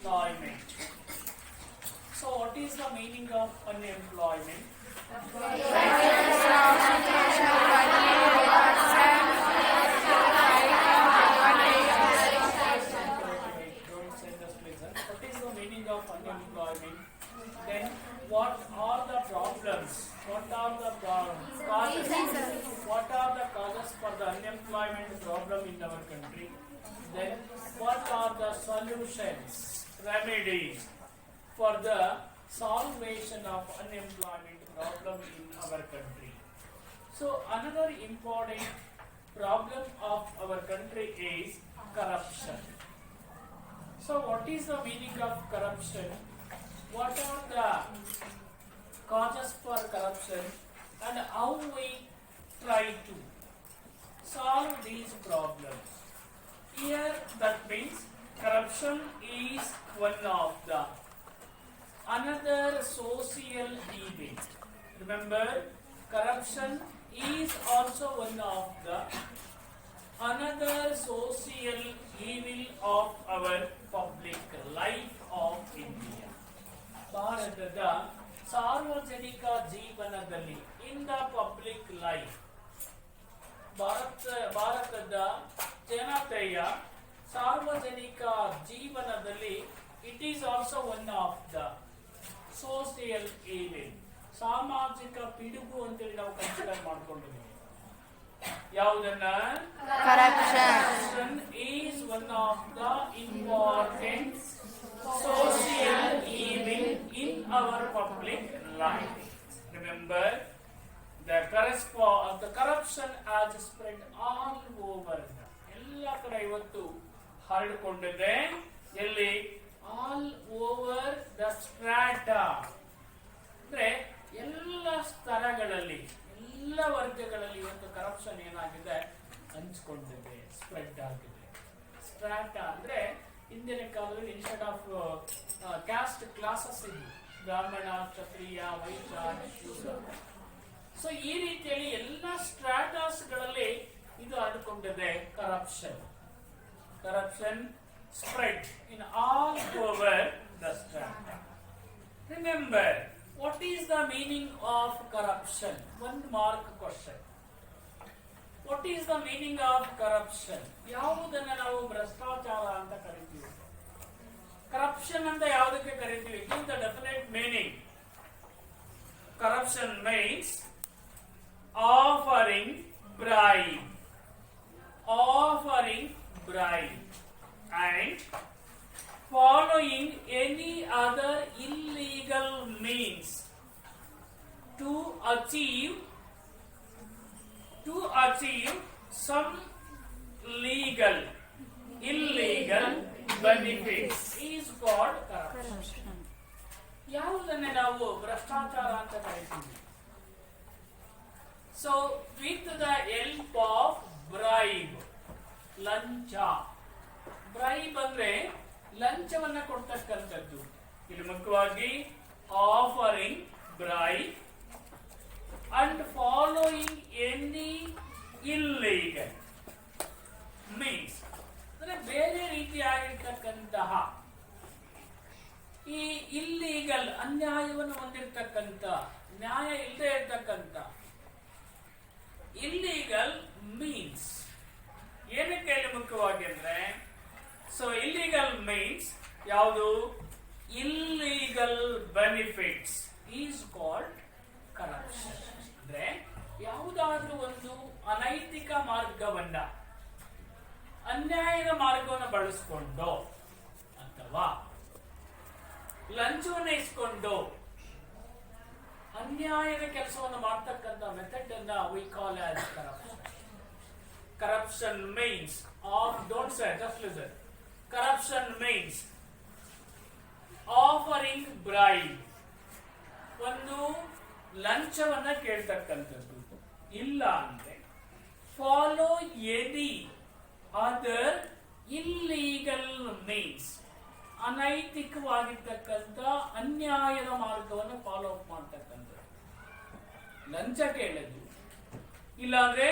unemployment. So what is the meaning of unemployment? What is the meaning of unemployment? Then what are the problems? What are the causes? What are the causes for the unemployment problem in our country? Then what are the solutions, remedies for the solvation of unemployment problem in our country? So another important problem of our country is corruption. So what is the meaning of corruption? What are the causes for corruption and how we try to solve these problems? Here that means corruption is one of the another social evil. Remember, corruption is also one of the another social evil of our public life of India. ಭಾರತದ ಸಾರ್ವಜನಿಕ ಜೀವನದಲ್ಲಿ in the public life ಭಾರತದ ಜನತೆಯ ಸಾರ್ವಜನಿಕ ಜೀವನದಲ್ಲಿ it is also one of the social evil, ಸಾಮಾಜಿಕ ಪಿಡುಗು ಅಂತೇಳಿ ನಾವು ಕನ್ಸಿಡರ್ ಮಾಡ್ಕೊಂಡಿದ್ದೀವಿ. ಯಾವುದನ್ನ? Corruption is one of the important social evil in our public life. Remember, the corruption has spread all over. ಎಲ್ಲ ಕಡೆ ಇವತ್ತು ಹರಡಿಕೊಂಡಿದೆ. ಎಲ್ಲಿ? ಆಲ್ ಓವರ್ ದ ಸ್ಟ್ರಾಟಾ, ಅಂದ್ರೆ ಎಲ್ಲ ಸ್ತರಗಳಲ್ಲಿ, ಎಲ್ಲ ವರ್ಗಗಳಲ್ಲಿ ಇವತ್ತು ಕರಪ್ಷನ್ ಏನಾಗಿದೆ? ಹಂಚಿಕೊಂಡಿದೆ, ಸ್ಪ್ರೆಡ್ ಆಗಿದೆ. ಸ್ಟ್ರಾಟಾ ಅಂದ್ರೆ ಹಿಂದಿನ ಕಾಲದಲ್ಲಿ ಇನ್ಸ್ಟೆಡ್ ಆಫ್ ಕ್ಯಾಸ್ಟ್ ಕ್ಲಾಸಸ್ ಇದ್ವು, ಬ್ರಾಹ್ಮಣ, ಕ್ಷತ್ರಿಯ, ವೈಶ್ಯ, ಶೂದ್ರ. ಸೊ ಈ ರೀತಿಯಲ್ಲಿ ಎಲ್ಲ ಸ್ಟ್ರಾಟಾಸ್ಗಳಲ್ಲಿ ಇದು ಹರಡಿಕೊಂಡಿದೆ corruption. Corruption spread in all over the strata. Remember, what is the meaning of corruption? 1 mark question. What is the meaning of corruption? ಯಾವುದನ್ನ ನಾವು ಭ್ರಷ್ಟಾಚಾರ ಅಂತ ಕರಿತೀವಿ? ಕರಪ್ಷನ್ ಅಂತ ಯಾವುದಕ್ಕೆ ಕರಿತೀವಿ? Give the definite meaning. Corruption means offering bribe, offering bribe and following any other illegal means to achieve some illegal benefits is called corruption. ಯಾವುದನ್ನೇ ನಾವು ಭ್ರಷ್ಟಾಚಾರ ಅಂತ ಕರೀತೀವಿ? So with the help of bribe, ಲಂಚ. Bribe ಅಂದ್ರೆ ಲಂಚವನ್ನ ಕೊಡ್ತಕ್ಕಂಥದ್ದು. ಇಲ್ಲಿ ಮುಖ್ಯವಾಗಿ offering bribe and following any illegal means, ಅಂದ್ರೆ ಬೇರೆ ರೀತಿಯಾಗಿರ್ತಕ್ಕಂತಹ ಈ ಇಲ್ಲೀಗಲ್, ಅನ್ಯಾಯವನ್ನು ಹೊಂದಿರತಕ್ಕಂಥ, ನ್ಯಾಯ ಇಲ್ಲದೆ ಇರ್ತಕ್ಕಂಥ ಇಲ್ಲೀಗಲ್ ಮೀನ್ಸ್. ಏನಕ್ಕೆ ಇಲ್ಲಿ ಮುಖ್ಯವಾಗಿ ಅಂದ್ರೆ, ಸೊ ಇಲ್ಲಿಗಲ್ ಮೀನ್ಸ್ ಯಾವುದು? Illegal benefits is called corruption. ಅಂದ್ರೆ ಯಾವುದಾದ್ರೂ ಒಂದು ಅನೈತಿಕ ಮಾರ್ಗವನ್ನ, ಅನ್ಯಾಯದ ಮಾರ್ಗವನ್ನು ಬಳಸಿಕೊಂಡು ಅಥವಾ ಲಂಚವನ್ನು ಇಸ್ಕೊಂಡು ಅನ್ಯಾಯದ ಕೆಲಸವನ್ನು ಮಾಡ್ತಕ್ಕಂಥ ಮೆಥಡ್ ಅನ್ನ we call as corruption. Corruption means, don't say, just listen. Corruption means offering bribe, ಒಂದು ಲಂಚವನ್ನ ಕೇಳ್ತಕ್ಕಂಥದ್ದು. ಇಲ್ಲ ಅಂದ್ರೆ follow any other illegal means, ಅನೈತಿಕವಾಗಿರ್ತಕ್ಕಂಥ ಅನ್ಯಾಯದ ಮಾರ್ಗವನ್ನು ಫಾಲೋ ಅಪ್ ಮಾಡ್ತಕ್ಕಂಥದ್ದು. ಲಂಚ ಕೇಳೋದು, ಇಲ್ಲಾಂದ್ರೆ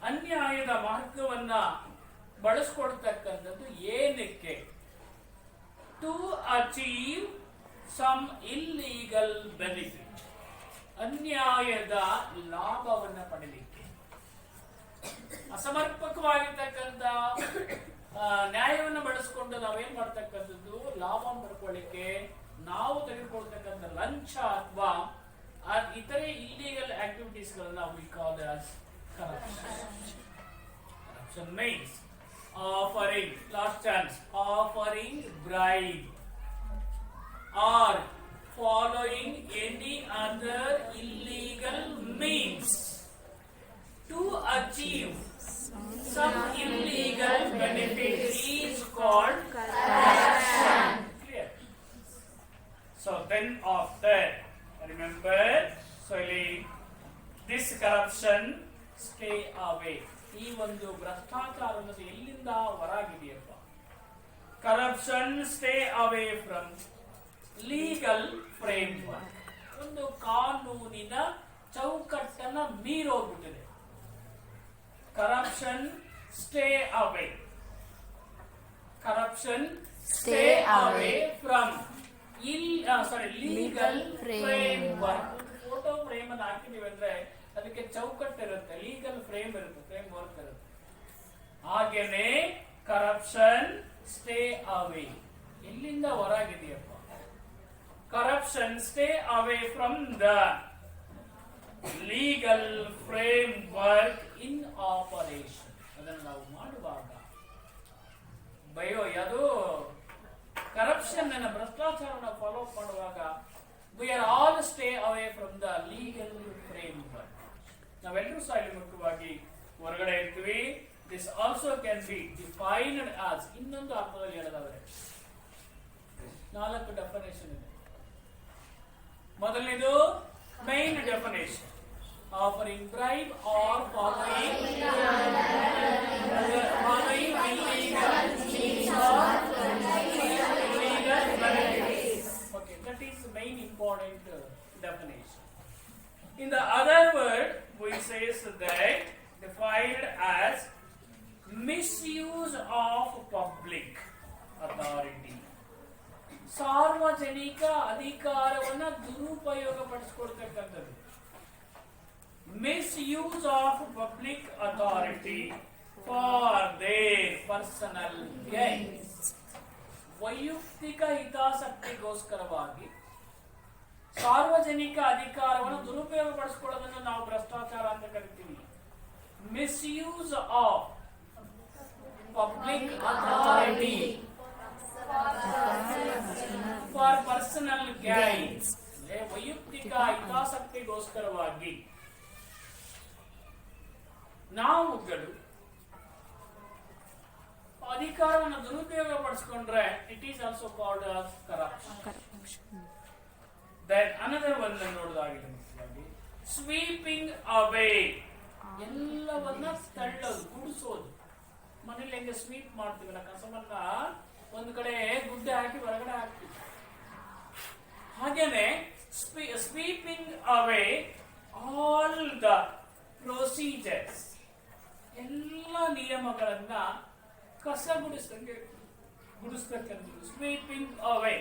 ಅನ್ಯಾಯದ ಮಾರ್ಗವನ್ನ ಬಳಸ್ಕೊಡ್ತಕ್ಕಂಥದ್ದು. ಏನಕ್ಕೆ? to achieve some illegal benefit. ಅನ್ಯಾಯದ ಲಾಭವನ್ನು ಪಡೆಯಲಿಕ್ಕೆ ಅಸಮರ್ಪಕವಾಗಿರ್ತಕ್ಕಂಥ ನ್ಯಾಯವನ್ನು ಬಳಸಿಕೊಂಡು ನಾವೇನ್ ಮಾಡ್ತಕ್ಕಂಥದ್ದು ಲಾಭವನ್ನು ಪಡ್ಕೊಳ್ಳಿಕ್ಕೆ ನಾವು ತೆಗೆದುಕೊಳ್ತಕ್ಕಂಥ ಲಂಚ ಅಥವಾ ಇತರೆ ಇಲ್ಲಿಗಲ್ ಆಕ್ಟಿವಿಟೀಸ್ ಗಳನ್ನ we call as corruption. Corruption means offering, last chance, offering bribe or following any other illegal means to achieve some illegal benefit is called corruption. Clear? So then after, remember, this corruption stay away. ಈ ಒಂದು ಭ್ರಷ್ಟಾಚಾರ ಅನ್ನೋದು ಎಲ್ಲಿಂದ ಹೊರಗಿದೆಯಪ್ಪ? Corruption stay away from legal framework. ಒಂದು ಕಾನೂನಿನ ಚೌಕಟ್ಟನ್ನ ಮೀರೋಗ್ಬಿಟ್ಟಿದೆ. Corruption stay away. Corruption stay away from legal framework. Photo frame ಅನ್ನು ಹಾಕಿದೀವಿ ಅಂದ್ರೆ ಅದಕ್ಕೆ ಚೌಕಟ್ಟು ಇರುತ್ತೆ, ಲೀಗಲ್ ಫ್ರೇಮ್ ಇರುತ್ತೆ, ಫ್ರೇಮ್ ವರ್ಕ್ ಇರುತ್ತೆ. ಹಾಗೇನೆ ಕರಪ್ಷನ್ ಸ್ಟೇ ಅವೇ. ಎಲ್ಲಿಂದ ಹೊರಗಿದೆಯಪ್ಪ? Corruption stay away from the legal framework in operation. ಅದನ್ನು ನಾವು ಮಾಡುವಾಗ ಅದು ಕರಪ್ಷನ್ ಅನ್ನ ಭ್ರಷ್ಟಾಚಾರವನ್ನು ಫಾಲೋ ಮಾಡುವಾಗ we are all stay away from the legal framework. ನಾವೆಲ್ಲರೂ ಸಹ ಇಲ್ಲಿ ಮುಖ್ಯವಾಗಿ ಹೊರಗಡೆ ಇರ್ತೀವಿ. This also can be defined as, ಇನ್ನೊಂದು ಅರ್ಥದಲ್ಲಿ ಹೇಳೋದಾದ್ರೆ 4 ಡೆಫಿನೇಷನ್ ಇದೆ. ಮೊದಲನೇದು main definition, offering bribe or following illegal means or illegal benefits. Okay, that is the main important definition. In the other word, we say that defined as misuse of public authority. ಸಾರ್ವಜನಿಕ ಅಧಿಕಾರವನ್ನು ದುರುಪಯೋಗ ಪಡಿಸಿಕೊಳ್ತಕ್ಕಂಥದ್ದು. Misuse of public authority for their personal gains. ವೈಯಕ್ತಿಕ ಹಿತಾಸಕ್ತಿಗೋಸ್ಕರವಾಗಿ ಸಾರ್ವಜನಿಕ ಅಧಿಕಾರವನ್ನು ದುರುಪಯೋಗ ಪಡಿಸಿಕೊಳ್ಳೋದನ್ನು ನಾವು ಭ್ರಷ್ಟಾಚಾರ ಅಂತ ಕರಿತೀವಿ. Misuse of public authority for personal gains. ವೈಯಕ್ತಿಕ ಹಿತಾಸಕ್ತಿಗೋಸ್ಕರವಾಗಿ ನಾವುಗಳು ಅಧಿಕಾರವನ್ನು ದುರುಪಯೋಗ ಪಡಿಸಿಕೊಂಡ್ರೆ it is also called as corruption. Then another one ನೋಡೋದಾಗಿದೆ ಮುಖ್ಯವಾಗಿ ಸ್ವೀಪಿಂಗ್ ಅವೇ. ಎಲ್ಲವನ್ನ ತಳ್ಳೋದು, ಗುಡಿಸೋದು. ಮನೇಲಿ ಹೆಂಗೆ ಸ್ವೀಪ್ ಮಾಡ್ತೀವಲ್ಲ, ಕಸವನ್ನ ಒಂದು ಕಡೆ ಗುಡ್ಡೆ ಹಾಕಿ ಹೊರಗಡೆ ಹಾಕ್ತೀವಿ. ಹಾಗೇನೆ sweeping away all the procedures, ಎಲ್ಲ ನಿಯಮಗಳನ್ನ ಕಸ ಗುಡಿಸ್ತಕ್ಕಂಥದ್ದು. Sweeping away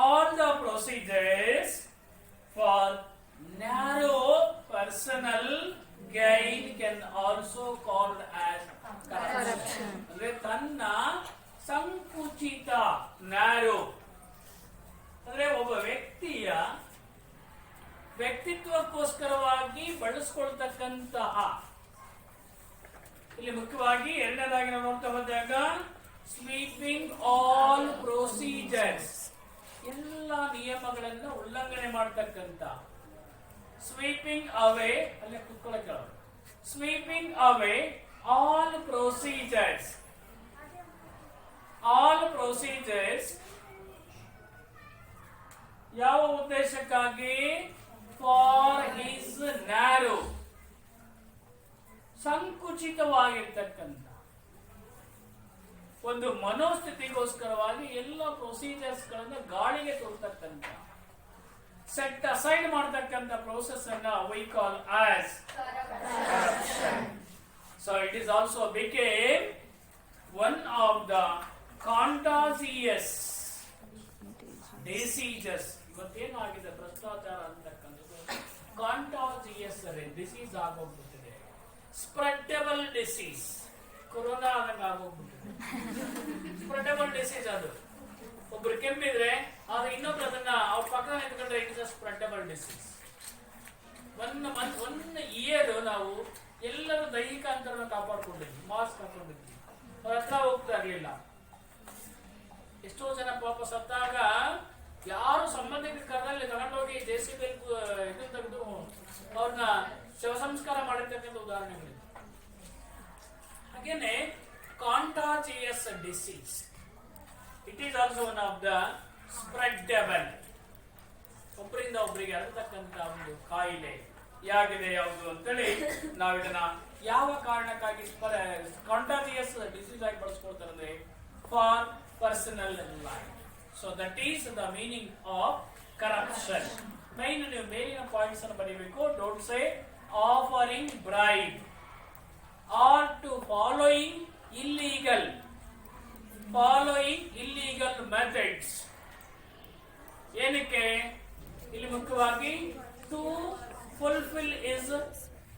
all the procedures for narrow personal gain can also called as corruption. ಅಂದ್ರೆ ತನ್ನ ಸಂಕುಚಿತ ನ್ಯಾರೋ, ಅಂದ್ರೆ ಒಬ್ಬ ವ್ಯಕ್ತಿಯ ವ್ಯಕ್ತಿತ್ವಕ್ಕೋಸ್ಕರವಾಗಿ ಬಳಸ್ಕೊಳ್ತಕ್ಕಂತಹ, ಇಲ್ಲಿ ಮುಖ್ಯವಾಗಿ ಎರಡನೇದಾಗಿ ನಾವು ನೋಡ್ತಾ ಬಂದಾಗ ಸ್ವೀಪಿಂಗ್ ಆಲ್ ಪ್ರೊಸೀಜರ್ಸ್, ಎಲ್ಲ ನಿಯಮಗಳನ್ನು ಉಲ್ಲಂಘನೆ ಮಾಡತಕ್ಕಂತ. ಸ್ವೀಪಿಂಗ್ ಅವೇ, ಅಲ್ಲೇ ಕುತ್ಕೊಳ್ಳೋಕೆ, sweeping away all procedures. All procedures ಯಾವ ಉದ್ದೇಶಕ್ಕಾಗಿ? ಫಾರ್ ಹಿಸ್ ನ್ಯಾರೋ, ಸಂಕುಚಿತವಾಗಿರ್ತಕ್ಕಂಥ ಒಂದು ಮನೋಸ್ಥಿತಿಗೋಸ್ಕರವಾಗಿ ಎಲ್ಲ ಪ್ರೊಸೀಜರ್ಸ್ ಗಳನ್ನ ಗಾಳಿಗೆ ತೋರ್ತಕ್ಕಂಥ, ಸೆಟ್ ಅಸೈಡ್ ಮಾಡತಕ್ಕಂಥ ಪ್ರೋಸೆಸ್ ಅನ್ನ we call as corruption. So it is also became one of the contagious diseases. ಇವತ್ತೇನಾಗಿದೆ ಭ್ರಷ್ಟಾಚಾರ ಅಂತಕ್ಕಂಥದ್ದು ಕಾಂಟಾಜಿಯಸ್ ಡಿಸೀಸ್ ಆಗೋಗ್ಬಿಟ್ಟಿದೆ. ಸ್ಪ್ರೆಡಬಲ್ ಡಿಸೀಸ್, ಕೊರೋನಾ ಆದಂಗೆ ಆಗೋಗ್ಬಿಟ್ಟಿದೆ. ಸ್ಪ್ರೆಡಬಲ್ ಡಿಸೀಸ್ ಅದು. ಒಬ್ರು ಕೆಮ್ಮಿದ್ರೆ ಆದ್ರೆ ಇನ್ನೊಬ್ರು ಅದನ್ನ ಅವ್ರ ಪಕ್ಕ ನಿಂತ್ಕೊಂಡ್ರೆ it is a spreadable disease. One year ನಾವು ಎಲ್ಲರೂ ದೈಹಿಕ ಅಂತರವನ್ನು ಕಾಪಾಡ್ಕೊಂಡಿದ್ವಿ, ಮಾಸ್ಕ್ ಹಾಕೊಂಡಿದ್ವಿ, ಅವ್ರ ಹತ್ರ ಹೋಗ್ತಾ ಇರ್ಲಿಲ್ಲ. ಎಷ್ಟೋ ಜನ ಪಾಪ ಸತ್ತಾಗ ಯಾರು ಸಂಬಂಧಿಕರ ಕರದಲ್ಲಿ ತಗೊಂಡೋಗಿ JCB ಇದು ತೆಗೆದು ಅವ್ರನ್ನ ಶವ ಸಂಸ್ಕಾರ ಮಾಡಿರ್ತಕ್ಕಂಥ ಉದಾಹರಣೆಗಳಿವೆ. ಹಾಗೇನೆ contagious disease, it is also one of the spreadable. ಒಬ್ಬರಿಂದ ಒಬ್ಬರಿಗೆ ಹರಡತಕ್ಕಂಥ ಒಂದು ಕಾಯಿಲೆ ಯಾಗಿದೆ ಯಾವುದು ಅಂತೇಳಿ ನಾವು ಇದನ್ನ ಯಾವ ಕಾರಣಕ್ಕಾಗಿ ಕಾಂಟಾಜಿಯಸ್ ಡಿಸೀಸ್ ಆಗಿ ಬಳಸ್ಕೊಳ್ತಾರೆ ಅಂದ್ರೆ for personal life. So that is the meaning of corruption. Main ನೀವು ಮೇಲಿನ ಪಾಯಿಂಟ್ಸ್ ಅನ್ನು ಬರೀಬೇಕು. Don't say offering bribe or to following illegal methods. ಏನಕ್ಕೆ ಇಲ್ಲಿ ಮುಖ್ಯವಾಗಿ ಟು ಫುಲ್ಫಿಲ್ ಇಸ್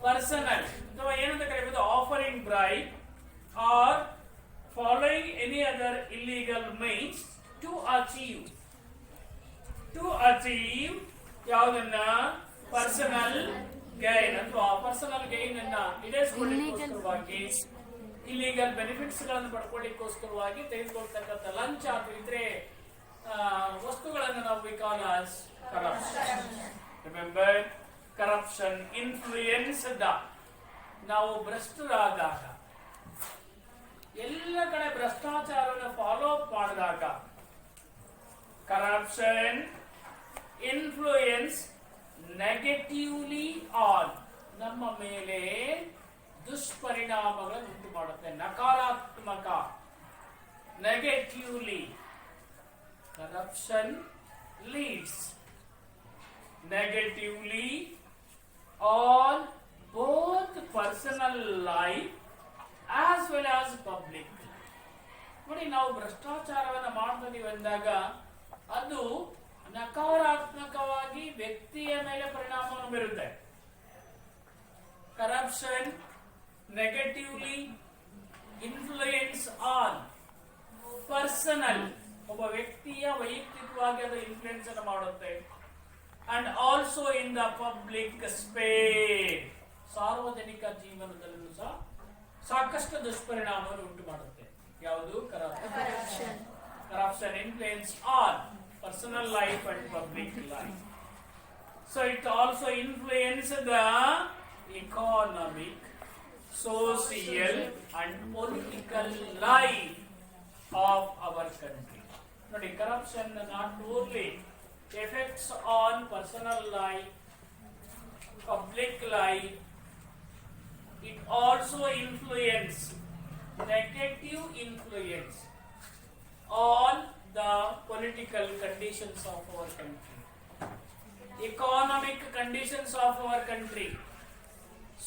ಪರ್ಸನಲ್, ಅಥವಾ ಏನಂತ ಕರೀಬಹುದು offering bribe or following any other illegal means to achieve ಯಾವುದನ್ನ ಪರ್ಸನಲ್ ಗೈನ್ ಅಥವಾ ಪರ್ಸನಲ್ ಗೈನ್ ಅನ್ನ ಈಡೇರಿಸಿಕೊಳ್ಳಿಕ್ಕೋಸ್ಕರವಾಗಿ ಇಲ್ಲಿಗಲ್ ಬೆನಿಫಿಟ್ಸ್ ಗಳನ್ನು ಪಡ್ಕೊಳ್ಳಿಕ್ಕೋಸ್ಕರವಾಗಿ ತೆಗೆದುಕೊಳ್ತಕ್ಕಂಥ ಲಂಚ ಅಥವಾ ಇದ್ರೆ ವಸ್ತುಗಳನ್ನು ನಾವು we call as corruption. Remember, corruption influenced. ನಾವು ಭ್ರಷ್ಟರಾದಾಗ, ಎಲ್ಲ ಕಡೆ ಭ್ರಷ್ಟಾಚಾರವನ್ನು ಫಾಲೋ ಅಪ್ ಮಾಡಿದಾಗ, ಕರಪ್ಷನ್ ಇನ್ಫ್ಲೂಯೆನ್ಸ್ ನೆಗೆಟಿವ್ಲಿ ಆನ್, ನಮ್ಮ ಮೇಲೆ ದುಷ್ಪರಿಣಾಮಗಳನ್ನು ಉಂಟು ಮಾಡುತ್ತೆ. ನಕಾರಾತ್ಮಕ, negatively. Corruption leads negatively on both personal life as well as public. ನೋಡಿ, ನಾವು ಭ್ರಷ್ಟಾಚಾರವನ್ನು ಮಾಡ್ತಿದ್ದೀವಿ ಅಂದಾಗ ಅದು ನಕಾರಾತ್ಮಕವಾಗಿ ವ್ಯಕ್ತಿಯ ಮೇಲೆ ಪರಿಣಾಮವನ್ನು ಬೀರುತ್ತೆ. Corruption negatively influence on personal, ಒಬ್ಬ ವ್ಯಕ್ತಿಯ ವೈಯಕ್ತಿಕವಾಗಿ ಅದು ಇನ್ಫ್ಲುಯೆನ್ಸ್ ಅನ್ನು ಮಾಡುತ್ತೆ. And also in the public space, ಸಾರ್ವಜನಿಕ ಜೀವನದಲ್ಲೂ ಸಹ ಸಾಕಷ್ಟು ದುಷ್ಪರಿಣಾಮವನ್ನು ಉಂಟು ಮಾಡುತ್ತೆ. ಯಾವುದು? Corruption. Corruption influence on personal life and public life. So it also influence the economic, social and political life of our country. ನೋಡಿ, corruption not only affects on personal life, public life, it also influence, negative influence on the political conditions of our country, economic conditions of our country,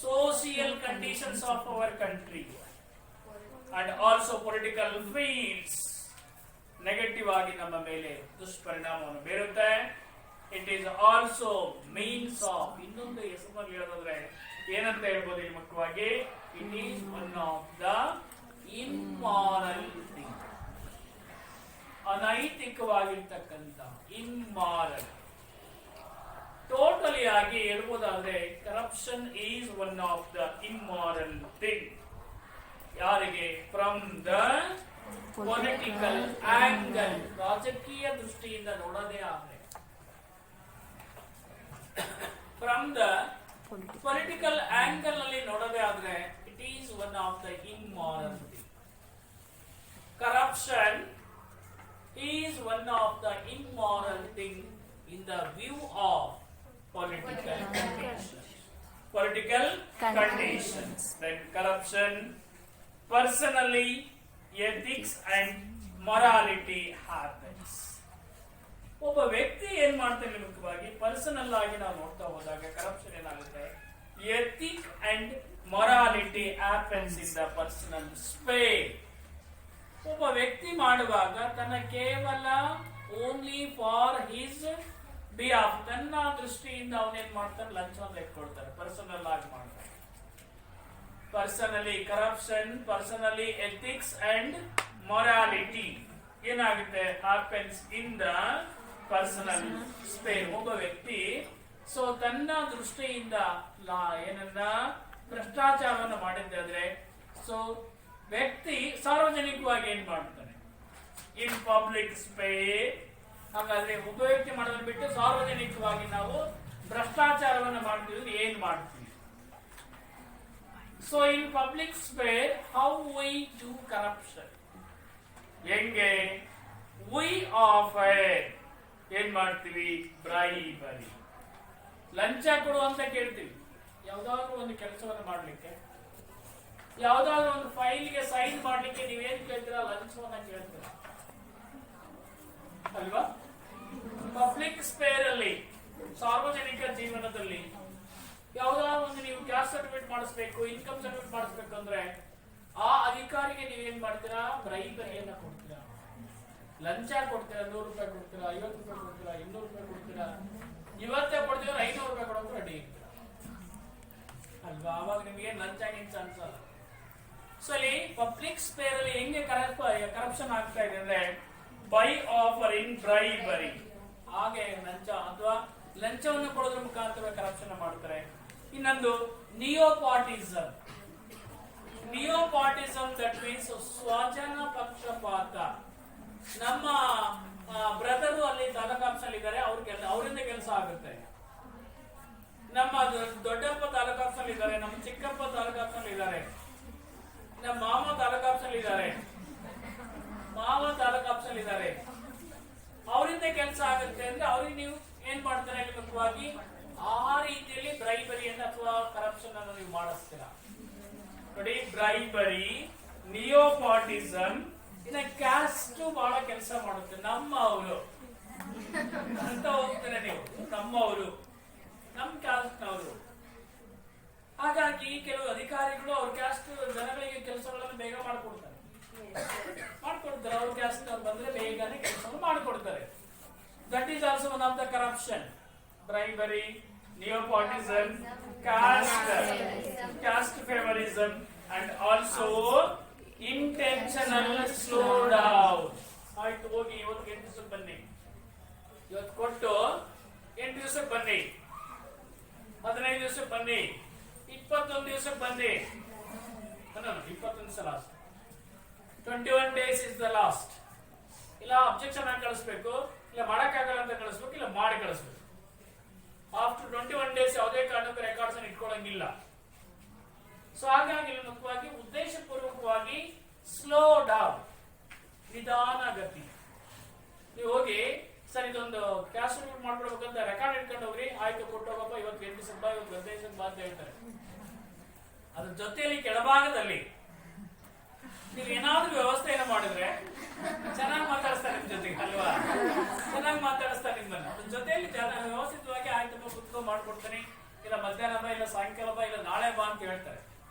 social conditions of our country, and also political fields. Negative ಆಗಿ ನಮ್ಮ ಮೇಲೆ ದುಷ್ಪರಿಣಾಮವನ್ನು ಬೀರುತ್ತೆ. It is also means of, ಇನ್ನೊಂದು ಹೆಸರಲ್ಲಿ ಹೇಳೋದಾದ್ರೆ ಏನಂತ ಹೇಳ್ಬೋದು ಇಲ್ಲಿ ಮುಖ್ಯವಾಗಿ, it is one of the immoral thing, ಅನೈತಿಕವಾಗಿರ್ತಕ್ಕಂಥ, ಇಮ್ಮಾರಲ್. ಟೋಟಲಿ ಆಗಿ ಹೇಳ್ಬೋದಾದ್ರೆ corruption is one of the immoral thing. ಯಾರಿಗೆ? ಫ್ರಮ್ ದ ಪೊಲಿಟಿಕಲ್ ಆಂಗಲ್, ರಾಜಕೀಯ ದೃಷ್ಟಿಯಿಂದ ನೋಡೋದೇ ಆದ್ರೆ, ಫ್ರಮ್ ದ ಪೊಲಿಟಿಕಲ್ ಆಂಗಲ್ ನಲ್ಲಿ ನೋಡೋದೇ ಆದ್ರೆ it is one of the immoral thing. Corruption is one of the immoral thing in the view of political conditions. Then corruption, personally, ethics and morality happens. ಒಬ್ಬ ವ್ಯಕ್ತಿ ಏನ್ ಮಾಡ್ತಾನೆ ಮುಖ್ಯವಾಗಿ personal ಆಗಿ ನಾವು ನೋಡ್ತಾ ಹೋದಾಗ ಕರಪ್ಷನ್ ಏನಾಗುತ್ತೆ, ethic and morality happens in the personal space. ಒಬ್ಬ ವ್ಯಕ್ತಿ ಮಾಡುವಾಗ ತನ್ನ ಕೇವಲ ಓನ್ಲಿ ಫಾರ್ ಹಿಸ್ ಬಿಹಾಫ್, ತನ್ನ ದೃಷ್ಟಿಯಿಂದ ಅವನೇನ್ ಮಾಡ್ತಾನೆ, ಲಂಚವನ್ನು ತೆಗೆದುಕೊಳ್ತಾರೆ, ಪರ್ಸನಲ್ ಆಗಿ ಮಾಡ್ತಾರೆ. Personally corruption, personally ethics and morality ಏನಾಗುತ್ತೆ, happens in the personal sphere. ಒಬ್ಬ ವ್ಯಕ್ತಿ ಸೊ ತನ್ನ ದೃಷ್ಟಿಯಿಂದ ಏನನ್ನ ಭ್ರಷ್ಟಾಚಾರವನ್ನು ಮಾಡಿದ್ದಾದ್ರೆ, ಸೊ ವ್ಯಕ್ತಿ ಸಾರ್ವಜನಿಕವಾಗಿ ಏನ್ ಮಾಡ್ತಾನೆ, ಇನ್ ಪಬ್ಲಿಕ್ ಸ್ಪೇರ್. ಹಾಗಾದ್ರೆ ಒಬ್ಬ ವ್ಯಕ್ತಿ ಮಾಡೋದನ್ನ ಬಿಟ್ಟು ಸಾರ್ವಜನಿಕವಾಗಿ ನಾವು ಭ್ರಷ್ಟಾಚಾರವನ್ನು ಮಾಡ್ತೀವಿ, ಏನ್ ಮಾಡ್ತೀವಿ? So in public spare how we do corruption, ಹೆಂಗೆ? ವಿ ಆಫರ್ ಏನ್ ಮಾಡ್ತೀವಿ, ಬ್ರೈಬರಿ, ಲಂಚ ಕೊಡು ಅಂತ ಕೇಳ್ತೀವಿ. ಯಾವ್ದಾದ್ರು ಒಂದು ಕೆಲಸವನ್ನು ಮಾಡ್ಲಿಕ್ಕೆ, ಯಾವ್ದಾದ್ರು ಒಂದು ಫೈಲ್ಗೆ ಸೈನ್ ಮಾಡ್ಲಿಕ್ಕೆ ನೀವೇನ್ ಕೇಳ್ತೀರಾ, ಲಂಚವನ್ನ ಕೇಳ್ತೀರಾ ಅಲ್ವಾ? ಪಬ್ಲಿಕ್ ಸ್ಪೇರ್ ಅಲ್ಲಿ, ಸಾರ್ವಜನಿಕ ಜೀವನದಲ್ಲಿ ಯಾವ್ದಾದ್ರು ಒಂದು ನೀವು ಕ್ಯಾಸ್ಟ್ ಸರ್ಟಿಫಿಕೇಟ್ ಮಾಡಿಸ್ಬೇಕು, ಇನ್ಕಮ್ ಸರ್ಟಿಫಿಕೇಟ್ ಮಾಡಿಸ್ಬೇಕು ಅಂದ್ರೆ ಆ ಅಧಿಕಾರಿಗೆ ನೀವೇನ್ ಮಾಡ್ತೀರಾ, ಬ್ರೈಬರಿಯನ್ನ ಕೊಡ್ತೀರಾ, ಲಂಚ ಕೊಡ್ತೀರಾ. 100 ರೂಪಾಯಿ ಕೊಡ್ತೀರಾ, 50 ರೂಪಾಯಿ ಕೊಡ್ತೀರಾ, 200 ರೂಪಾಯಿ ಕೊಡ್ತೀರಾ, ಇವತ್ತೇ ಕೊಡ್ತೀರಾ, 500 ರೂಪಾಯಿ ಕೊಡೋದು ರೆಡಿ ಇರ್ತೀರಾ ಅಲ್ವಾ? ಅವಾಗ ನಿಮ್ಗೆ ಲಂಚ ಗಿಂಚ ಅನ್ಸಲ್ಲ. ಸೊ ಅಲ್ಲಿ ಪಬ್ಲಿಕ್ ಸ್ಪೇರ್ ಅಲ್ಲಿ ಹೆಂಗೆ ಕರಪ್ಷನ್ ಆಗ್ತಾ ಇದೆ ಅಂದ್ರೆ, ಬೈ ಆಫರಿಂಗ್ ಬ್ರೈಬರಿ, ಹಾಗೆ ಲಂಚ ಅಥವಾ ಲಂಚವನ್ನು ಕೊಡೋದ್ರ ಮುಖಾಂತರ ಕರಪ್ಷನ್ ಮಾಡ್ತಾರೆ. ಇನ್ನೊಂದು ನಿಯೋಪಾಟಿಸಮ್. ನಿಯೋಪಾಟಿಸಮ್ ದಟ್ ಮೀನ್ಸ್ ಸ್ವಜನ ಪಕ್ಷಪಾತ. ನಮ್ಮ ಬ್ರದರು ಅಲ್ಲಿ ತಾಲೂಕು ಆಫೀಸ್ ಅಲ್ಲಿ ಇದ್ದಾರೆ, ಅವರಿಂದ ಕೆಲಸ ಆಗುತ್ತೆ. ನಮ್ಮ ದೊಡ್ಡಪ್ಪ ತಾಲೂಕು ಆಫೀಸ್ ಅಲ್ಲಿ ಇದ್ದಾರೆ, ನಮ್ಮ ಚಿಕ್ಕಪ್ಪ ತಾಲೂಕು ಆಫೀಸ್ ಅಲ್ಲಿ ಇದ್ದಾರೆ, ನಮ್ಮ ಮಾಮ ತಾಲೂಕು ಆಫೀಸ್ ಅಲ್ಲಿ ಇದ್ದಾರೆ, ಮಾವ ತಾಲೂಕು ಆಫೀಸ್ ಅಲ್ಲಿ ಇದ್ದಾರೆ, ಅವರಿಂದ ಕೆಲಸ ಆಗುತ್ತೆ ಅಂದ್ರೆ ಅವ್ರಿಗೆ ನೀವು ಏನ್ ಮಾಡ್ತಾರೆ, ಮುಖ್ಯವಾಗಿ ಆ ರೀತಿಯಲ್ಲಿ ಬ್ರೈಬರಿಯನ್ನು ಅಥವಾ ಕರಪ್ಷನ್ ಅನ್ನು ನೀವು ಮಾಡಿಸ್ತೀರಾ ನೋಡಿ. ಬ್ರೈಬರಿ, ನಿಯೋಪಾಟಿಸಮ್, ಇನ್ನ ಕ್ಯಾಸ್ಟ್ ಬಹಳ ಕೆಲಸ ಮಾಡುತ್ತೆ. ನಮ್ಮವರು ಅಂತ ಹೋಗ್ತಾರೆ ನೀವು, ನಮ್ಮವರು, ನಮ್ ಕ್ಯಾಸ್ಟ್ನವರು. ಹಾಗಾಗಿ ಕೆಲವು ಅಧಿಕಾರಿಗಳು ಅವ್ರ ಕ್ಯಾಸ್ಟ್ ಜನಗಳಿಗೆ ಕೆಲಸಗಳನ್ನು ಬೇಗ ಮಾಡ್ಕೊಡ್ತಾರೆ, ಅವ್ರ ಕ್ಯಾಸ್ಟ್ ಅವ್ರು ಬಂದ್ರೆ ಬೇಗನೆ ಕೆಲಸವನ್ನು ಮಾಡಿಕೊಡ್ತಾರೆ. That is also one of the corruption. Bribery, nepotism, caste favorism, and also intentional slow down. ಆಯ್ತು, ಹೋಗಿ ಇವತ್ತು 8 ದಿವಸಕ್ಕೆ ಬನ್ನಿ, ಇವತ್ತು ಕೊಟ್ಟು 8 ದಿವಸಕ್ಕೆ ಬನ್ನಿ, 15 ದಿವಸಕ್ಕೆ ಬನ್ನಿ, 21 ದಿವಸಕ್ಕೆ ಬನ್ನಿ. 21 ದಿವಸ last, 21 days is the last. ಇಲ್ಲ ಅಬ್ಜೆಕ್ಷನ್ ಆಗಿ ಕಳಿಸ್ಬೇಕು, ಇಲ್ಲ ಮಾಡಕ್ಕಾಗಲ್ಲ ಅಂತ ಕಳಿಸ್ಬೇಕು, ಇಲ್ಲ ಮಾಡಿ ಕಳಿಸ್ಬೇಕು. ಆಫ್ಟರ್ 21 days ಯಾವುದೇ ಕಾರಣಕ್ಕೂ ರೆಕಾರ್ಡ್ಸ್ ಇಟ್ಕೊಳ್ಳಂಗಿಲ್ಲ. ಸೊ ಹಾಗಾಗಿ ಮುಖ್ಯವಾಗಿ ಉದ್ದೇಶಪೂರ್ವಕವಾಗಿ ಸ್ಲೋ ಡೌನ್, ನಿಧಾನ ಗತಿ. ನೀವು ಹೋಗಿ ಸರ್ ಇದೊಂದು ಕ್ಯಾಶ್ ಸರ್ಟಿಫಿಕೇಟ್ ಮಾಡ್ಕೊಡ್ಬೇಕಂತ ರೆಕಾರ್ಡ್ ಇಟ್ಕೊಂಡು ಹೋಗ್ರಿ, ಆಯ್ತು ಕೊಟ್ಟು ಹೋಗಪ್ಪ, ಇವತ್ತು 8 ದಿವಸ ಬಾ, ಇವತ್ತು 15 ದಿವಸ ಬಾ ಅಂತ ಹೇಳ್ತಾರೆ. ಅದ್ರ ಜೊತೆಯಲ್ಲಿ ಕೆಳಭಾಗದಲ್ಲಿ ನೀವು ಏನಾದ್ರೂ ವ್ಯವಸ್ಥೆಯನ್ನು ಮಾಡಿದ್ರೆ ಚೆನ್ನಾಗಿ ಮಾತಾಡಿಸ್ತಾರೆ ನಿಮ್ ಜೊತೆಗೆ ಅಲ್ವಾ, ಚೆನ್ನಾಗಿ ಮಾತಾಡಿಸ್ತಾರೆ ನಿಮ್ಮನ್ನ. ಅದ್ರ ಜೊತೆಯಲ್ಲಿ ವ್ಯವಸ್ಥಿತವಾಗಿ ಆಯ್ತಪ್ಪ ಕುತ್ಕೊ ಮಾಡ್ಕೊಡ್ತೀನಿ, ಇಲ್ಲ ಮಧ್ಯಾಹ್ನ ಬಾ, ಇಲ್ಲ ಸಾಯಂಕಾಲ ಬಾ, ಇಲ್ಲ ನಾಳೆ ಬಾ ಅಂತ ಹೇಳ್ತಾರೆ.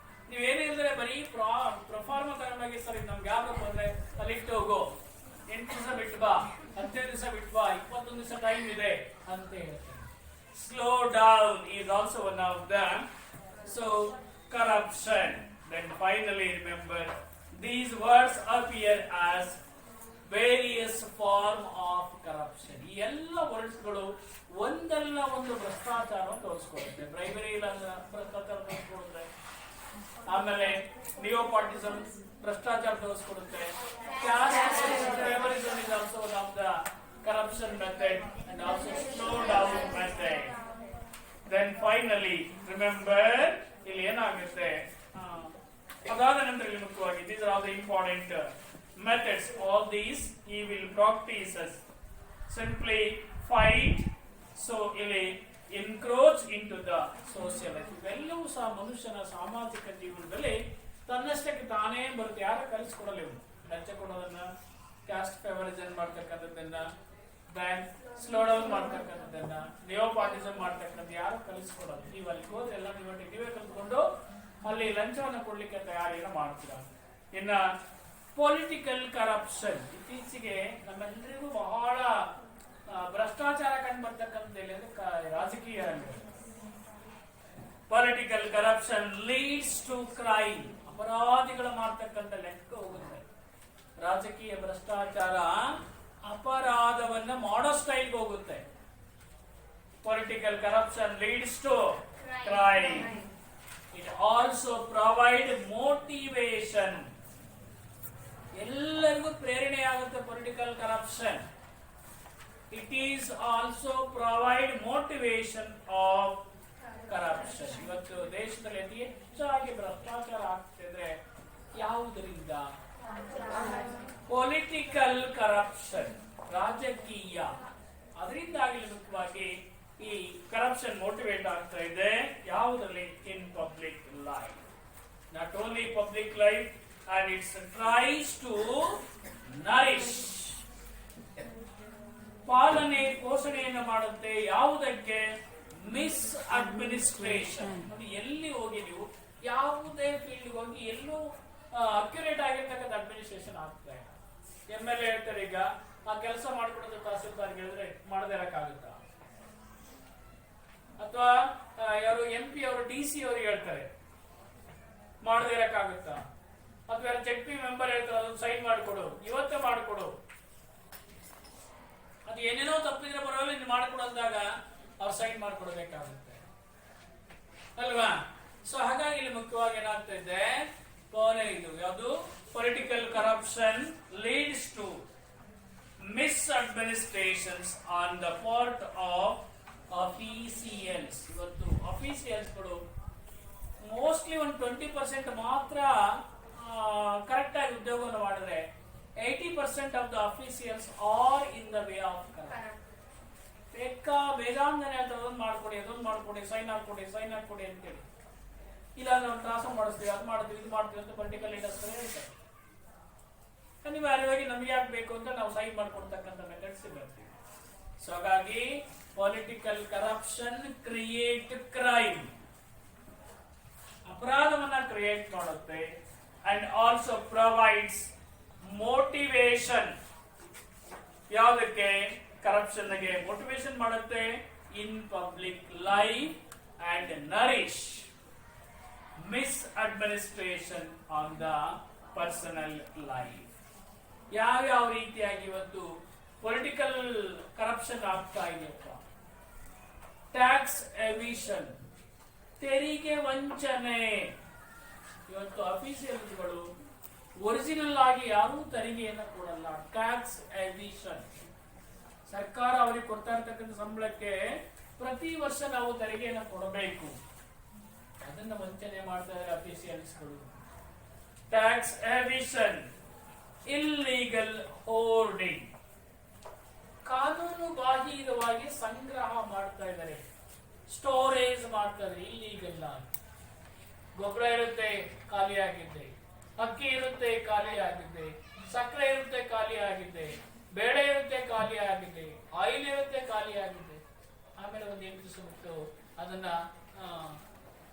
ನೀವೇನೇ ಇಲ್ದ್ರೆ ಬರೀ ಪ್ರಫಾರ್ಮ ತಗೊಂಡೋಗಿ ಸರ್ ನಮ್ಗೆ ಯಾವ್ದು ಬಂದ್ರೆ ಅಲ್ಲಿಟ್ಟು ಹೋಗೋ, 8 ದಿವಸ ಬಿಟ್ಟು ಬಾ, 15 ದಿವಸ ಬಿಟ್ಟು ಬಾ, 21 ದಿವಸ ಟೈಮ್ ಇದೆ ಅಂತ ಹೇಳ್ತಾರೆ. Slow down is also one of the corruption. Then finally remember, these words appear as various form of corruption. ಈ ಎಲ್ಲ ವರ್ಡ್ಸ್ಗಳು ಒಂದಲ್ಲ ಒಂದು ಭ್ರಷ್ಟಾಚಾರವನ್ನು ತೋರಿಸ್ಕೊಡುತ್ತೆ. ಬ್ರೈಬರಿ ಇಲ್ಲ ಭ್ರಷ್ಟಾಚಾರ ತೋರಿಸ್ಕೊಡುತ್ತೆ, ಆಮೇಲೆ ನಿಯೋಪಾಟಿಸಮ್ ಭ್ರಷ್ಟಾಚಾರ ತೋರಿಸ್ಕೊಡುತ್ತೆ, favouritism is also one of the corruption method and also slow down method. Then finally remember, ಇಲ್ಲಿ ಏನಾಗುತ್ತೆ, ಅದಾದ ನಂತರ ಇಲ್ಲಿ ಮುಖ್ಯವಾಗಿ these are all the important methods. All these evil practices simply fight, so ಇಲ್ಲಿ encroach into the social life. ಇವೆಲ್ಲವೂ ಸಹ ಮನುಷ್ಯನ ಸಾಮಾಜಿಕ ಜೀವನದಲ್ಲಿ ತನ್ನಷ್ಟಕ್ಕೆ ತಾನೇ ಬರುತ್ತೆ. ಯಾರು ಕಲಿಸ್ಕೊಡಲ್ಲ ಇವರು. ಲಂಚ ಕೊಡೋದನ್ನ, ಕ್ಯಾಸ್ಟ್ ಫೇವರಿಸಮ್ ಮಾಡ್ತಕ್ಕಂಥದ್ದನ್ನ, ಬ್ಯಾಂಕ್ ಸ್ಲೋ ಡೌನ್ ಮಾಡ್ತಕ್ಕಂಥದ್ದನ್ನ, ನಿಯೋಪಾಟಿಸಮ್ ಮಾಡ್ತಕ್ಕಂಥ ಯಾರು ಕಲಿಸ್ಕೊಡೋದು. ನೀವು ಅಲ್ಲಿ ಹೋದ್ರೆ ಎಲ್ಲ ನೀವೇ ಕಲಿತ್ಕೊಂಡು ಅಲ್ಲಿ ಲಂಚವನ್ನು ಕೊಡ್ಲಿಕ್ಕೆ ತಯಾರಿಯನ್ನು ಮಾಡ್ತೀರಾ. ಇನ್ನ ಪೊಲಿಟಿಕಲ್ ಕರಪ್ಷನ್. ಇತ್ತೀಚೆಗೆ ನಮ್ಮೆಲ್ಲರಿಗೂ ಬಹಳ ಭ್ರಷ್ಟಾಚಾರ ಕಂಡು ಬರ್ತಕ್ಕಂಥ ರಾಜಕೀಯ ರಂಗ. Political corruption leads to crime. ಅಪರಾಧಿಗಳು ಮಾಡ್ತಕ್ಕಂಥ ಲೆಕ್ಕ ಹೋಗುತ್ತೆ. ರಾಜಕೀಯ ಭ್ರಷ್ಟಾಚಾರ ಅಪರಾಧವನ್ನ ಮಾಡೋ ಸ್ಟೈಲ್ಗೆ ಹೋಗುತ್ತೆ. Political corruption leads to crime. It also provide motivation. ಎಲ್ಲರಿಗೂ ಪ್ರೇರಣೆ ಆಗುತ್ತೆ political corruption. It is also provide motivation of corruption. ಇವತ್ತು ದೇಶದಲ್ಲಿ ಅತಿ ಹೆಚ್ಚಾಗಿ ಭ್ರಷ್ಟಾಚಾರ ಆಗ್ತಿದ್ರೆ ಯಾವುದರಿಂದ? ಪೊಲಿಟಿಕಲ್ ಕರಪ್ಷನ್, ರಾಜಕೀಯ. ಅದರಿಂದಾಗಿ ಮುಖ್ಯವಾಗಿ ಈ ಕರಪ್ಷನ್ ಮೋಟಿವೇಟ್ ಆಗ್ತಾ ಇದೆ. ಯಾವುದರಲ್ಲಿ? ಇನ್ public life. Not only public life, and it tries to nourish. ಪಾಲನೆ ಪೋಷಣೆಯನ್ನು ಮಾಡುತ್ತೆ. ಯಾವುದಕ್ಕೆ? Miss administration. ನೋಡಿ, ಎಲ್ಲಿ ಹೋಗಿ ನೀವು ಯಾವುದೇ ಫೀಲ್ಡ್ ಹೋಗಿ ಎಲ್ಲೂ ಅಕ್ಯುರೇಟ್ ಆಗಿರ್ತಕ್ಕಂಥ ಅಡ್ಮಿನಿಸ್ಟ್ರೇಷನ್ ಆಗ್ತಾ ಇಲ್ಲ. MLA ಹೇಳ್ತಾರೆ, ಈಗ ಆ ಕೆಲಸ ಮಾಡ್ಕೊಡೋದು ತಹಸೀಲ್ದಾರ್ ಹೇಳಿದ್ರೆ ಮಾಡದೇ ಇರಕ್ಕಾಗುತ್ತಾ? ಅಥವಾ ಯಾರು MP ಅವರು DC ಅವರು ಹೇಳ್ತಾರೆ ಮಾಡದೇ ಇರಕ್ಕಾಗುತ್ತಾ? ಅಥವಾ ZP ಮೆಂಬರ್ ಹೇಳ್ತಾರೆ ಅದನ್ನು ಸೈನ್ ಮಾಡಿಕೊಡು, ಇವತ್ತೇ ಮಾಡಿಕೊಡು. ಅದು ಏನೇನೋ ತಪ್ಪಿದ್ರೆ ಬರೋಲ್ಲ, ಇನ್ನು ಮಾಡಿಕೊಡು ಅಂದಾಗ ಅವ್ರು ಸೈನ್ ಮಾಡಿಕೊಡ್ಬೇಕಾಗುತ್ತೆ ಅಲ್ವಾ? ಸೊ ಹಾಗಾಗಿ ಇಲ್ಲಿ ಮುಖ್ಯವಾಗಿ ಏನಾಗ್ತಾ ಇದೆ, ಇದು ಯಾವುದು? Political corruption leads to misadministrations on the part of officials. ಇವತ್ತು ಅಫಿಸಿಯಲ್ಸ್ಗಳು ಮೋಸ್ಟ್ಲಿ ಒಂದು 20% ಮಾತ್ರ ಕರೆಕ್ಟ್ ಆಗಿ ಉದ್ಯೋಗವನ್ನು ಮಾಡಿದ್ರೆ 80% of the officials are in the way of corrupt. ಬೇಜಾನ್ ಅದೊಂದು ಮಾಡ್ಕೊಡಿ, ಅದೊಂದು ಮಾಡ್ಕೊಡಿ, ಸೈನ್ ಹಾಕೊಡಿ ಅಂತೇಳಿ, ಇಲ್ಲ ನಾವು ಟ್ರಾನ್ಸ್ಫರ್ ಮಾಡಿಸ್ತೀವಿ, ಅದು ಮಾಡ್ತೀವಿ, ಇದು ಮಾಡ್ತೀವಿ ಅಂತ ಪೊಲಿಟಿಕಲ್ ಲೀಡರ್ಸ್ ಹೇಳ್ತಾರೆ. ಅನಿವಾರ್ಯವಾಗಿ ನಮಗೆ ಆಗ್ಬೇಕು ಅಂತ ನಾವು ಸೈನ್ ಮಾಡ್ಕೊಡ್ತಕ್ಕಂಥ ಮೆಥಡ್ಸ್ ಬರ್ತೀವಿ. ಸೊ ಹಾಗಾಗಿ ಪೊಲಿಟಿಕಲ್ ಕರಪ್ಷನ್ ಕ್ರಿಯೇಟ್ ಕ್ರೈಮ್, ಅಪರಾಧವನ್ನ ಕ್ರಿಯೇಟ್ ಮಾಡುತ್ತೆ. And also provides motivation. ಯಾವುದಕ್ಕೆ? ಕರಪ್ಷನ್ ಗೆ ಮೋಟಿವೇಶನ್ ಮಾಡುತ್ತೆ in public life and nourish misadministration on the personal life. ಯಾವ ರೀತಿಯಾಗಿ ಇವತ್ತು ಪೊಲಿಟಿಕಲ್ ಕರಪ್ಷನ್ ಆಗ್ತಾ ಇದೆಯಪ್ಪ? ಟ್ಯಾಕ್ಸ್ ಎವಿಷನ್, ತೆರಿಗೆ ವಂಚನೆ. ಇವತ್ತು ಅಫಿಷಿಯಲ್ಸ್ಗಳು ಒರಿಜಿನಲ್ ಆಗಿ ಯಾರೂ ತೆರಿಗೆಯನ್ನು ಕೊಡಲ್ಲ. ಟ್ಯಾಕ್ಸ್ ಎವಿಷನ್. ಸರ್ಕಾರ ಅವರಿಗೆ ಕೊಡ್ತಾ ಇರ್ತಕ್ಕಂಥ ಸಂಬಳಕ್ಕೆ ಪ್ರತಿ ವರ್ಷ ನಾವು ತೆರಿಗೆಯನ್ನು ಕೊಡಬೇಕು, ಅದನ್ನ ವಂಚನೆ ಮಾಡ್ತಾರೆ ಅಫಿಷಿಯಲ್ಸ್ಗಳು. Tax evasion, illegal hoarding. ಕಾನೂನು ಬಾಹಿರವಾಗಿ ಸಂಗ್ರಹ ಮಾಡ್ತಾ ಇದ್ದಾರೆ, ಸ್ಟೋರೇಜ್ ಮಾಡ್ತಾ ಇದ್ದಾರೆ ಇಲ್ಲಿಗಲ್ ಆಗಿ. ಗೊಬ್ಬರ ಇರುತ್ತೆ ಖಾಲಿ ಆಗಿದ್ದೆ, ಅಕ್ಕಿ ಇರುತ್ತೆ ಖಾಲಿ ಆಗಿದ್ದೆ, ಸಕ್ಕರೆ ಇರುತ್ತೆ ಖಾಲಿ ಆಗಿದ್ದೆ, ಬೇಳೆ ಇರುತ್ತೆ ಖಾಲಿ ಆಗಿದೆ, ಆಯಿಲ್ ಇರುತ್ತೆ ಖಾಲಿ ಆಗಿದೆ. ಆಮೇಲೆ ಒಂದು 8 ದಿವಸ ಬಿಟ್ಟು ಅದನ್ನ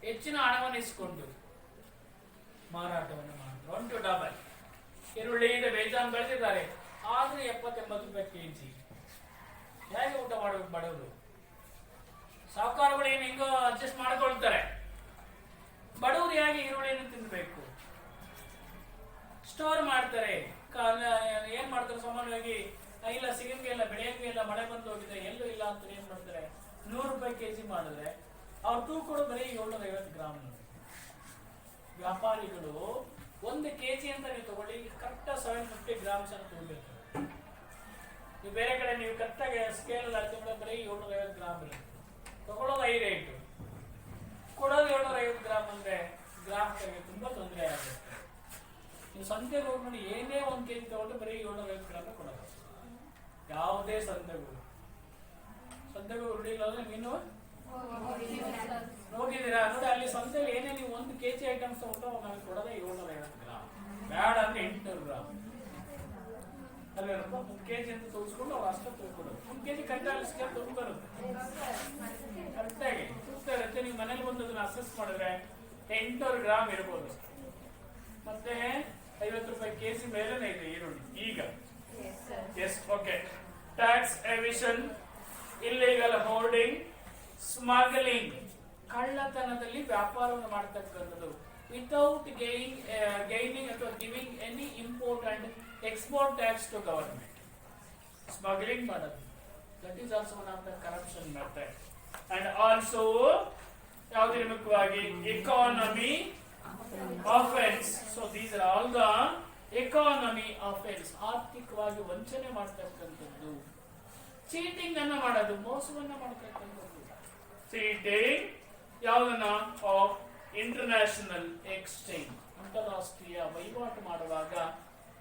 ಹೆಚ್ಚಿನ ಹಣವನ್ನು ಇಸ್ಕೊಂಡು ಮಾರಾಟವನ್ನು ಮಾಡಿದ್ರು. 1 to double. ಈರುಳ್ಳಿ ಇದೆ ಬೇಜಾನ್ ಬೆಳೆದಿದ್ದಾರೆ, ಆದ್ರೆ 70-80 ರೂಪಾಯಿ ಕೆಜಿ. ಹೇಗೆ ಊಟ ಮಾಡಬೇಕು ಬಡವರು? ಸಾಹುಕಾರಗಳು ಏನು ಹಿಂಗೋ ಅಡ್ಜಸ್ಟ್ ಮಾಡ್ಕೊಳ್ತಾರೆ, ಬಡವರು ಹೇಗೆ ಈರುಳ್ಳಿಯನ್ನು ತಿನ್ಬೇಕು? ಸ್ಟೋರ್ ಮಾಡ್ತಾರೆ. ಏನ್ ಮಾಡ್ತಾರೆ ಸಾಮಾನ್ಯವಾಗಿ? ಇಲ್ಲ ಸಿಗಂಗೆ ಇಲ್ಲ, ಬೆಳೆಯಂಗೆ ಇಲ್ಲ, ಮಳೆ ಬಂದು ಹೋಗಿದೆ, ಎಲ್ಲೂ ಇಲ್ಲ ಅಂತ ಏನ್ ಮಾಡ್ತಾರೆ? 100 ರೂಪಾಯಿ ಕೆಜಿ ಮಾಡಿದ್ರೆ ಅವ್ರ ತೂಕ ಬರೀ 750 ಗ್ರಾಮ್. ವ್ಯಾಪಾರಿಗಳು 1 ಕೆಜಿ ಅಂತ ನೀವು ತಗೊಳ್ಳಿ, ಕರೆಕ್ಟ್ 750 ಗ್ರಾಮ್ಸ್ ಅಂತ ತಗೋಬೇಕು. ನೀವು ಬೇರೆ ಕಡೆ ನೀವು ಕರೆಕ್ಟಾಗಿ ಸ್ಕೇಲ್ ಹಾಕಿದ್ರೆ ಬರೀ 750 ಗ್ರಾಮ್ ಇರುತ್ತೆ. ತಗೊಳ್ಳೋದು 5 ರೇಟ್, ಕೊಡೋದು 750 ಗ್ರಾಮ್ ಅಂದ್ರೆ ಗ್ರಾಹಕರಿಗೆ ತುಂಬಾ ತೊಂದರೆ ಆಗುತ್ತೆ. ನೀವು ಸಂತೆಗೆ ಹೋಗಿ ನೋಡಿ, ಏನೇ 1 ಕೆಜಿ ತಗೊಂಡು ಬರೀ 750 ಗ್ರಾಮ್ ಕೊಡೋದು. ಯಾವುದೇ ಸಂತೆಗಳು ರೂಢಿ ಇಲ್ಲ ಅಂದ್ರೆ ನೀನು ಹೋಗಿದ್ದೀರಾ ನೋಡಿ, ಅಲ್ಲಿ ಸಂತೆಯಲ್ಲಿ ಏನೇ ನೀವು 1 ಕೆಜಿ ಐಟಮ್ಸ್ ತಗೊಂಡು ನಮಗೆ ಕೊಡೋದೇ 750 ಗ್ರಾಮ್, ಬ್ಯಾಡ ಅಂದ್ರೆ 800 ಗ್ರಾಮ್ ಅಲ್ವೇನಪ್ಪ. 1 ಕೆಜಿ ಅಂತ ತೋರಿಸ್ಕೊಂಡು ಅವ್ರು ಅಷ್ಟೇ ತಗೊಂಡ್ಕೊಡೋದು. 1 ಕೆಜಿ ಕರೆಕ್ಟಾಗಿ ಸ್ಕೇಲ್ ತುಂಬ ಬರುತ್ತೆ, ಕರೆಕ್ಟಾಗಿ ತೂಗ್ತಾ ಇರುತ್ತೆ. ನೀವು ಮನೇಲಿ ಬಂದು ಅದನ್ನ ಅಸೆಸ್ ಮಾಡಿದ್ರೆ 800 ಗ್ರಾಮ್ ಇರ್ಬೋದು. ಮತ್ತೆ ₹50 ಕೆಜಿ ಮೇಲೆನೇ ಇದೆ ಈರುಳ್ಳಿ ಈಗ. Yes, okay. Tax evasion, illegal hoarding, smuggling, ಕಳ್ಳತನದಲ್ಲಿ ವ್ಯಾಪಾರವನ್ನು ಮಾಡತಕ್ಕಂಥದ್ದು ವಿತೌಟ್ ಗೈನಿಂಗ್ ಅಥವಾ giving any import and export tax to government. Smuggling ಮಾಡೋದು, that is also one of the corruption method. And also ಯಾವುದೇ ಮುಖ್ಯವಾಗಿ economy offence. So these are all the economy offence. ಆರ್ಥಿಕವಾಗಿ ವಂಚನೆ ಮಾಡತಕ್ಕಂಥದ್ದು. ಚೀಟಿಂಗ್ ಅನ್ನ ಮಾಡೋದು, ಮೋಸವನ್ನ ಮಾಡತಕ್ಕಂಥದ್ದು. ಚೀಟಿಂಗ್ ಯಾವುದನ್ನ ಆಫ್ ಇಂಟರ್ನ್ಯಾಷನಲ್ ಎಕ್ಸ್ಚೇಂಜ್, ಅಂತಾರಾಷ್ಟ್ರೀಯ ವಹಿವಾಟು ಮಾಡುವಾಗ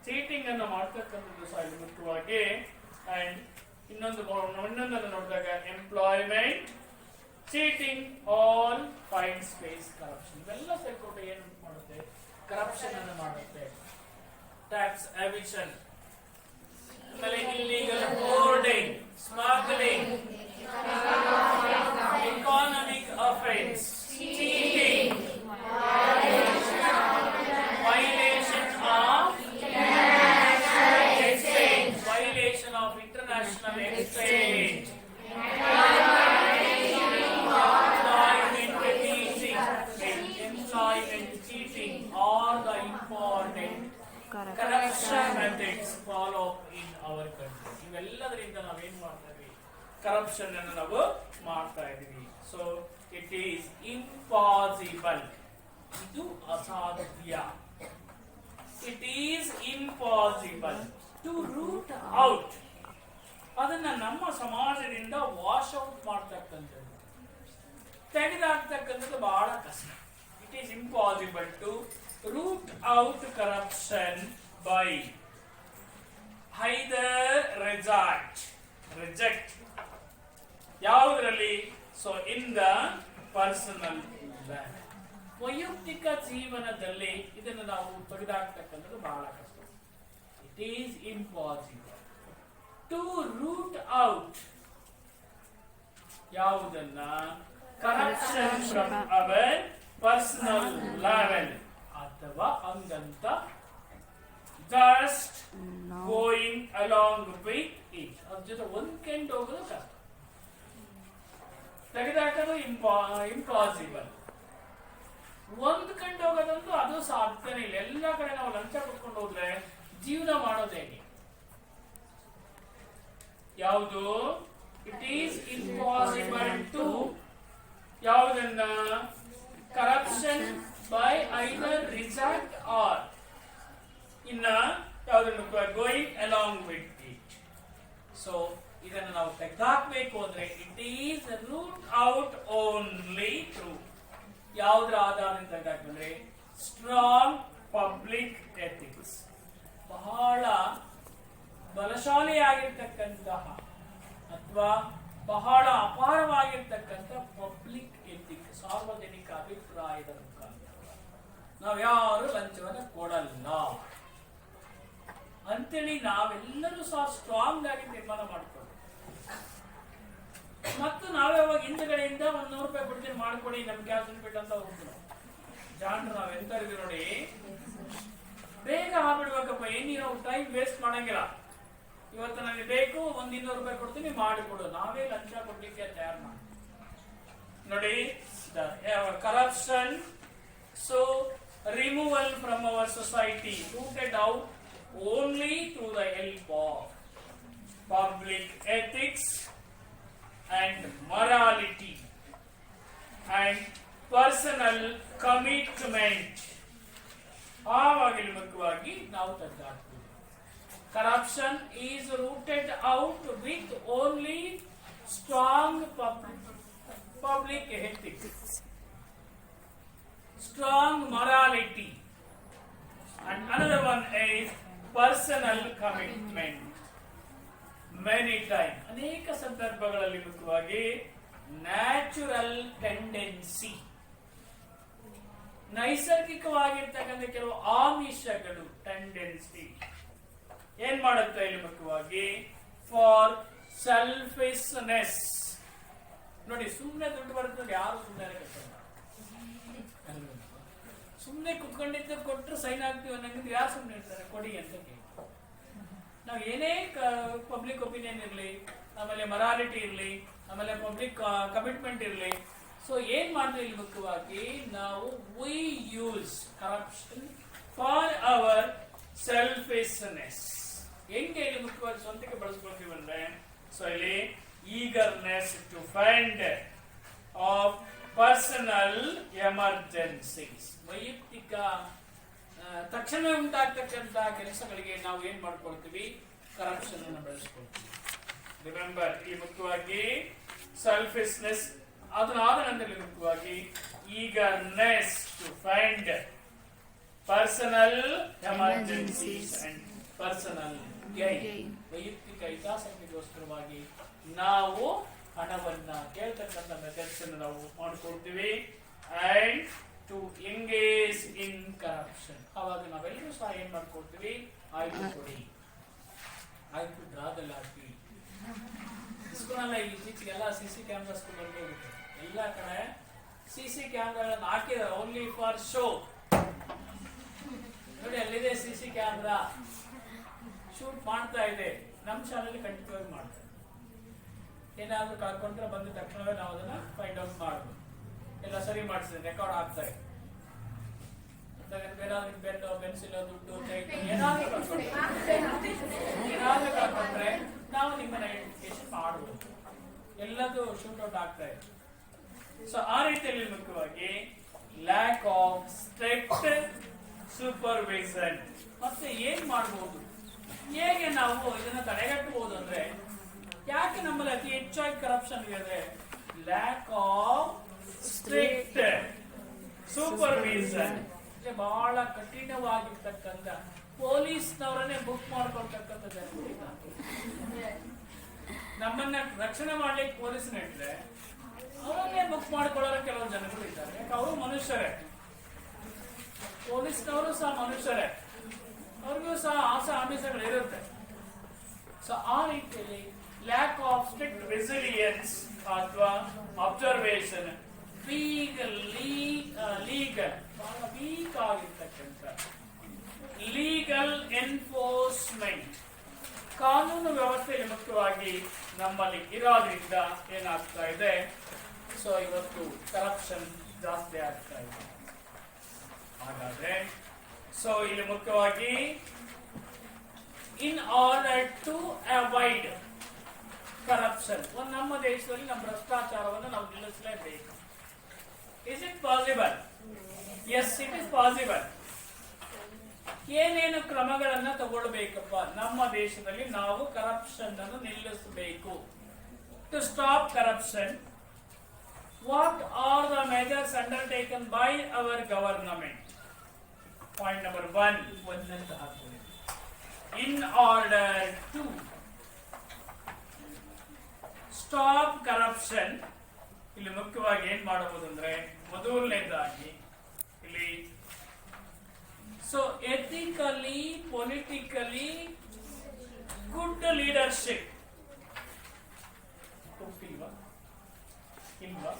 ಚೀಟಿಂಗ್ ಅನ್ನು ಮಾಡತಕ್ಕಂಥದ್ದು ಸಹ ಇದು ಮುಖ್ಯವಾಗಿ. ಅಂಡ್ ಇನ್ನೊಂದನ್ನು ನೋಡಿದಾಗ employment, cheating, all find space corruption. ಇವೆಲ್ಲ ಸೇರ್ಕೊಂಡು ಏನು ಮಾಡುತ್ತೆ? ಕರಪ್ಷನ್ ಅನ್ನು ಮಾಡುತ್ತೆ. ಟ್ಯಾಕ್ಸ್ ಎವಿಷನ್, ಆಮೇಲೆ illegal hoarding, smuggling, economic offense, cheating, violation of exchange, violation of international exchange, employment cheating, all the important corruption methods follow in our country. ಇವೆಲ್ಲದರಿಂದ ನಾವೇನ್ ಮಾಡ್ತಾ ಇದೀವಿ? ಕರಪ್ಷನ್ ಅನ್ನು ನಾವು ಮಾಡ್ತಾ ಇದೀವಿ. ಸೊ ಇಟ್ ಈಸ್ ಇಂಪಾಸಿಬಲ್, ಇದು ಅಸಾಧ್ಯ. It is impossible to root out, ಅದನ್ನ ನಮ್ಮ ಸಮಾಜದಿಂದ ವಾಶ್ ಔಟ್ ಮಾಡ್ತಕ್ಕಂಥದ್ದು, ತೆಗೆದಾಕ್ತಕ್ಕಂಥದ್ದು ಬಹಳ ಕಷ್ಟ. It is impossible to root out corruption by either reject ಯಾವುದರಲ್ಲಿ? So in the personal life, ವೈಯಕ್ತಿಕ ಜೀವನದಲ್ಲಿ ಇದನ್ನು ನಾವು ತೆಗೆದಾಕ್ತಕ್ಕಂಥದ್ದು ಬಹಳ ಕಷ್ಟ. It is impossible to root out ಯಾವುದನ್ನ? Corruption from our personal level, ಅಥವಾ ಹಂಗಂತ just going along with it, ಅದ್ರ ಜೊತೆ ಹೊಂದ್ಕೊಂಡು ಹೋಗೋದು ಕಷ್ಟ. ತೆಗೆದಾಕೋದು ಇಂಪಾಸಿಬಲ್. ಹೊಂದ್ಕೊಂಡು ಹೋಗೋದಂತೂ ಅದು ಸಾಧ್ಯನೇ ಇಲ್ಲ. ಎಲ್ಲ ಕಡೆ ನಾವು ಲಂಚ ಕೊಟ್ಕೊಂಡು ಹೋದ್ರೆ ಜೀವನ ಮಾಡೋದು ಹೇಗೆ? ಯಾವುದು? ಇಟ್ ಈಸ್ ಇಂಪಾಸಿಬಲ್ ಟು ಯಾವುದನ್ನ? Corruption by either reject or ಇನ್ನ ಯಾವುದನ್ನು going along with it. So ಇದನ್ನು ನಾವು ತೆಗೆದಾಕ್ಬೇಕು ಅಂದ್ರೆ it is root out only through ಯಾವುದರ ಆಧಾರದಿಂದ ತೆಗೆದಾಕ್ಬೇಕಂದ್ರೆ ಸ್ಟ್ರಾಂಗ್ ಪಬ್ಲಿಕ್ ಎಥಿಕ್ಸ್, ಬಹಳ ಬಲಶಾಲಿಯಾಗಿರ್ತಕ್ಕಂತಹ ಅಥವಾ ಬಹಳ ಅಪಾರವಾಗಿರ್ತಕ್ಕಂಥ ಪಬ್ಲಿಕ್ ಎಥಿಕ್, ಸಾರ್ವಜನಿಕ ಅಭಿಪ್ರಾಯದ ಮುಖಾಂತರ ನಾವ್ಯಾರು ಲಂಚವನ್ನು ಕೊಡಲ್ಲ ಅಂತೇಳಿ ನಾವೆಲ್ಲರೂ ಸಹ ಸ್ಟ್ರಾಂಗ್ ಆಗಿ ತೀರ್ಮಾನ ಮಾಡ್ಕೊಳ್ಳಿ. ಮತ್ತು ನಾವ್ಯಾವಾಗ ಹಿಂದ್ಗಡೆಯಿಂದ ₹100 ಕೊಡ್ತೀನಿ ಮಾಡ್ಕೊಡಿ ನಮ್ಗೆ ಯಾವ ಬಿಟ್ಟು ಅಂತ ಹೋಗ್ತೀವಿ. ಜಾಣ್ರು ನಾವ್ ಎಂತರಿದ್ವಿ ನೋಡಿ, ಬೇಗ ಆಗ್ಬಿಡ್ಬೇಕಪ್ಪ, ಏನಿರೋ ಟೈಮ್ ವೇಸ್ಟ್ ಮಾಡಂಗಿಲ್ಲ. ಇವತ್ತು ನನಗೆ ಬೇಕು, ₹200 ಕೊಡ್ತೀನಿ ಮಾಡಿಕೊಡು, ನಾವೇ ಲಂಚ ಕೊಡ್ಲಿಕ್ಕೆ ತಯಾರು ಮಾಡಿ ನೋಡಿ. Corruption, so removal from our society, rooted out only through the help of public ethics and morality and personal commitment. ಆವಾಗಲೇ ಮುಖ್ಯವಾಗಿ ನಾವು ತೆಗೆದಾಕ್ತೀವಿ. Corruption is rooted out with only strong public ethics, strong morality, and another one is personal commitment. Many times, ಅನೇಕ ಸಂದರ್ಭಗಳಲ್ಲಿ ಮುಖ್ಯವಾಗಿ natural tendency, ನೈಸರ್ಗಿಕವಾಗಿರ್ತಕ್ಕಂಥ ಕೆಲವು ಆಮಿಷಗಳು, tendency ಏನ್ ಮಾಡುತ್ತೆ ಇಲ್ಲಿ ಮುಖ್ಯವಾಗಿ? For selfishness. ನೋಡಿ, ಸುಮ್ಮನೆ ದುಡ್ಡು ಬರ್ತದೆ, ಯಾರು ಸುಮ್ಮನೆ ಸುಮ್ಮನೆ ಕುತ್ಕೊಂಡಿದ್ದ ಕೊಟ್ಟರೆ ಸೈನ್ ಆಗ್ತೀವಿ ಅನ್ನಂಗಿದ್ರೆ ಯಾರು ಸುಮ್ಮನೆ ಇರ್ತಾರೆ? ಕೊಡಿ ಅಂತ ಕೇಳಿ. ನಾವು ಏನೇ ಪಬ್ಲಿಕ್ ಒಪಿನಿಯನ್ ಇರಲಿ, ಆಮೇಲೆ ಮೊರಾಲಿಟಿ ಇರಲಿ, ಆಮೇಲೆ ಪಬ್ಲಿಕ್ ಕಮಿಟ್ಮೆಂಟ್ ಇರಲಿ, ಸೊ ಏನ್ ಮಾಡಿದ್ರೆ ಇಲ್ಲಿ ಮುಖ್ಯವಾಗಿ ನಾವು we use corruption for our selfishness. ಹೆಂಗೆ ಇಲ್ಲಿ ಮುಖ್ಯವಾಗಿ ಸ್ವಂತಕ್ಕೆ ಬಳಸ್ಕೊಳ್ತೀವಿ ಅಂದ್ರೆ, ಸೊ ಇಲ್ಲಿ eagerness to fund of personal emergencies, ವೈಯಕ್ತಿಕ ತಕ್ಷಣ ಉಂಟಾಗ್ತಕ್ಕಂಥ ಕೆಲಸಗಳಿಗೆ ನಾವು ಏನ್ ಮಾಡ್ಕೊಳ್ತೀವಿ? ಕರಪ್ಷನ್ ಅನ್ನು ಬಳಸ್ಕೊಳ್ತೀವಿ. ರಿಮೆಂಬರ್, ಈ ಮುಖ್ಯವಾಗಿ ಸೆಲ್ಫಿಶ್ನೆಸ್, ಅದನ್ನಾದ ನಂತರ ಮುಖ್ಯವಾಗಿ eagerness to find personal emergencies and personal gain, ವೈಯಕ್ತಿಕ ಹಿತಾಸಕ್ತಿಗೋಸ್ಕರವಾಗಿ ನಾವು ಹಣವನ್ನ ಕೇಳ್ತಕ್ಕಂಥ ಮೆಥಡ್ಸ್ ಅನ್ನು ನಾವು ಮಾಡ್ಕೊಳ್ತೀವಿ. And to engage in corruption, ಅವಾಗ ನಾವೆಲ್ಲರೂ ಸಹ ಏನ್ ಮಾಡ್ಕೊಳ್ತೀವಿ? ಆಯ್ತು ಕೊಡಿ, ಆಯ್ತು ಡ್ರಾದಲ್ಲಿ ಹಾಕಿ. ಇಸ್ಕೊಳಲ್ಲ, ಇತ್ತೀಚೆಗೆಲ್ಲ CC ಕ್ಯಾಮ್ರಾಸ್ ಬಂದು ಹೋಗುತ್ತೆ. ಎಲ್ಲ ಕಡೆ CC ಕ್ಯಾಮ್ರಾಗಳನ್ನು ಹಾಕಿದ್ದಾರೆ, ಓನ್ಲಿ ಫಾರ್ ಶೋ. ನೋಡಿ, ಅಲ್ಲಿದೆ CC ಕ್ಯಾಮ್ರಾ, ಶೂಟ್ ಮಾಡ್ತಾ ಇದೆ. ನಮ್ಮ ಶಾಲೆಯಲ್ಲಿ ಖಂಡಿತವಾಗಿ ಮಾಡ್ತಾರೆ. ಏನಾದ್ರೂ ಕಳ್ಕೊಂಡ್ರೆ ಬಂದ ತಕ್ಷಣವೇ ನಾವು ಅದನ್ನ ಫೈಂಡ್ ಔಟ್ ಮಾಡಬಹುದು. ಎಲ್ಲ ಸರಿ ಮಾಡಿಸಿದ್ರೆ ರೆಕಾರ್ಡ್ ಆಗ್ತಾ ಇದೆ. ಪೆನ್, ಪೆನ್ಸಿಲ್, ದುಡ್ಡು, ಏನಾದ್ರೂ ಕಳ್ಕೊಂಡ್ರೆ ನಾವು ನಿಮ್ಮನ್ನ ಐಡೆಂಟಿಫಿಕೇಶನ್ ಮಾಡಬಹುದು. ಎಲ್ಲದೂ ಶೂಟ್ ಔಟ್ ಆಗ್ತಾ ಇದೆ. ಸೊ ಆ ರೀತಿಯಲ್ಲಿ ಮುಖ್ಯವಾಗಿ ಲ್ಯಾಕ್ ಆಫ್ ಸ್ಟ್ರಿಕ್ಟ್ ಸೂಪರ್ವಿಷನ್. ಮತ್ತೆ ಏನ್ ಮಾಡಬಹುದು, ಹೇಗೆ ನಾವು ಇದನ್ನ ತಡೆಗಟ್ಟಬಹುದು ಅಂದ್ರೆ, ಯಾಕೆ ನಮ್ಮಲ್ಲಿ ಅತಿ ಹೆಚ್ಚಾಗಿ ಕರಪ್ಷನ್ ಇದೆ? ಲ್ಯಾಕ್ ಆಫ್ ಸ್ಟ್ರಿಕ್ಟ್ ಸೂಪರ್ವಿಷನ್, ಬಹಳ ಕಠಿಣವಾಗಿರ್ತಕ್ಕಂಥ ಪೊಲೀಸ್ನವರನ್ನೇ ಬುಕ್ ಮಾಡ್ಕೊಳ್ತಕ್ಕಂಥ ಜನರು ಇದ್ದಾರೆ. ನಮ್ಮನ್ನ ರಕ್ಷಣೆ ಮಾಡ್ಲಿಕ್ಕೆ ಪೊಲೀಸ್ನ ಇಟ್ರೆ ಅವರನ್ನೇ ಬುಕ್ ಮಾಡ್ಕೊಳ್ಳೋ ಕೆಲವು ಜನಗಳು ಇದ್ದಾರೆ. ಯಾಕೆ? ಅವರು ಮನುಷ್ಯರೇ, ಪೊಲೀಸ್ನವರು ಸಹ ಮನುಷ್ಯರೇ, ಅವ್ರಿಗೂ ಸಹ ಆಸೆ ಆಮಿಷಗಳು ಇರುತ್ತೆ. ಸೊ ಆ ರೀತಿಯಲ್ಲಿ ಲ್ಯಾಕ್ ಆಫ್ ಸ್ಟ್ರಿಕ್ಟ್ ರೆಸಿಲಿಯನ್ಸ್ ಅಥವಾ ಅಬ್ಸರ್ವೇಷನ್, ಲೀಗಲ್ ಬಹಳ ವೀಕ್ ಆಗಿರ್ತಕ್ಕಂಥ ಲೀಗಲ್ ಎನ್ಫೋರ್ಸ್ಮೆಂಟ್, ಕಾನೂನು ವ್ಯವಸ್ಥೆಯಲ್ಲಿ ಮುಖ್ಯವಾಗಿ ನಮ್ಮಲ್ಲಿ ಇರೋದ್ರಿಂದ ಏನಾಗ್ತಾ ಇದೆ? ಸೊ ಇವತ್ತು ಕರಪ್ಷನ್ ಜಾಸ್ತಿ ಆಗ್ತಾ ಇದೆ. ಹಾಗಾದ್ರೆ ಸೊ ಇಲ್ಲಿ ಮುಖ್ಯವಾಗಿ in order to avoid corruption, ನಮ್ಮ ದೇಶದಲ್ಲಿ ನಮ್ಮ ಭ್ರಷ್ಟಾಚಾರವನ್ನು ನಾವು ನಿಲ್ಲಿಸಲೇಬೇಕು. Is it possible? Yes, it is possible. ಏನೇನು ಕ್ರಮಗಳನ್ನ ತಗೊಳ್ಬೇಕಪ್ಪ? ನಮ್ಮ ದೇಶದಲ್ಲಿ ನಾವು ಕರಪ್ಷನ್ ಅನ್ನು ನಿಲ್ಲಿಸಬೇಕು. To stop corruption, what are the measures undertaken by our government? Point number 1 ಅಂತ ಹಾಕ್ತೀವಿ. In order to stop corruption, ಇಲ್ಲಿ ಮುಖ್ಯವಾಗಿ ಏನ್ ಮಾಡಬಹುದು ಅಂದ್ರೆ, ಮೊದಲನೇದಾಗಿ ಇಲ್ಲಿ so ethically politically good leadership ಇಲ್ವಾ?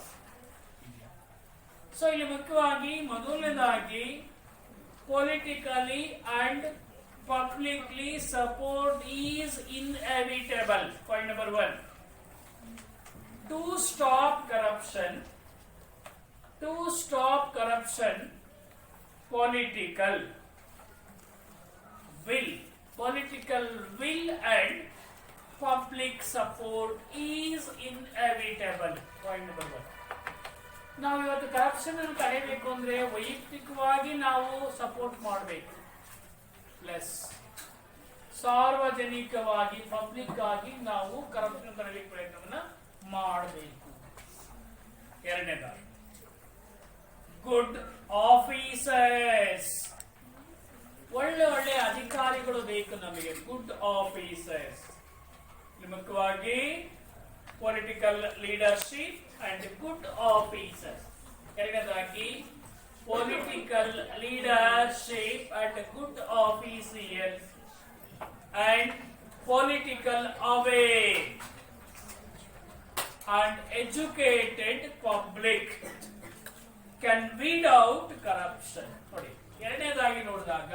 ಸೊ ಇಲ್ಲಿ ಮುಖ್ಯವಾಗಿ ಮೊದಲನೇದಾಗಿ politically and publicly support is inevitable. Point number 1. To stop corruption, political will and public support is inevitable. Point number 1. ನಾವು ಇವತ್ತು ಕರಪ್ಷನ್ ಅನ್ನು ತಡೆಯಬೇಕು ಅಂದ್ರೆ ವೈಯಕ್ತಿಕವಾಗಿ ನಾವು ಸಪೋರ್ಟ್ ಮಾಡಬೇಕು, ಪ್ಲಸ್ ಸಾರ್ವಜನಿಕವಾಗಿ ಪಬ್ಲಿಕ್ ಆಗಿ ನಾವು ಕರಪ್ಷನ್ ತಡೆಯಲಿಕ್ಕೆ ಪ್ರಯತ್ನವನ್ನ ಮಾಡಬೇಕು. ಎರಡನೇದಾಗಿ ಗುಡ್ ಆಫೀಸರ್ಸ್, ಒಳ್ಳೆ ಒಳ್ಳೆ ಅಧಿಕಾರಿಗಳು ಬೇಕು ನಮಗೆ. ಗುಡ್ ಆಫೀಸರ್ಸ್, ಮುಖ್ಯವಾಗಿ political leadership and good officers. ಎರಡನೇದಾಗಿ political leadership and good officers and political away and educated public can weed out corruption. ನೋಡಿ, ಎರಡನೇದಾಗಿ ನೋಡಿದಾಗ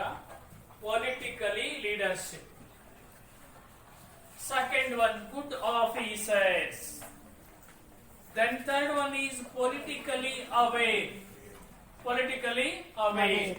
politically leadership. Second one, good officers. Then third one is politically aware. Politically aware.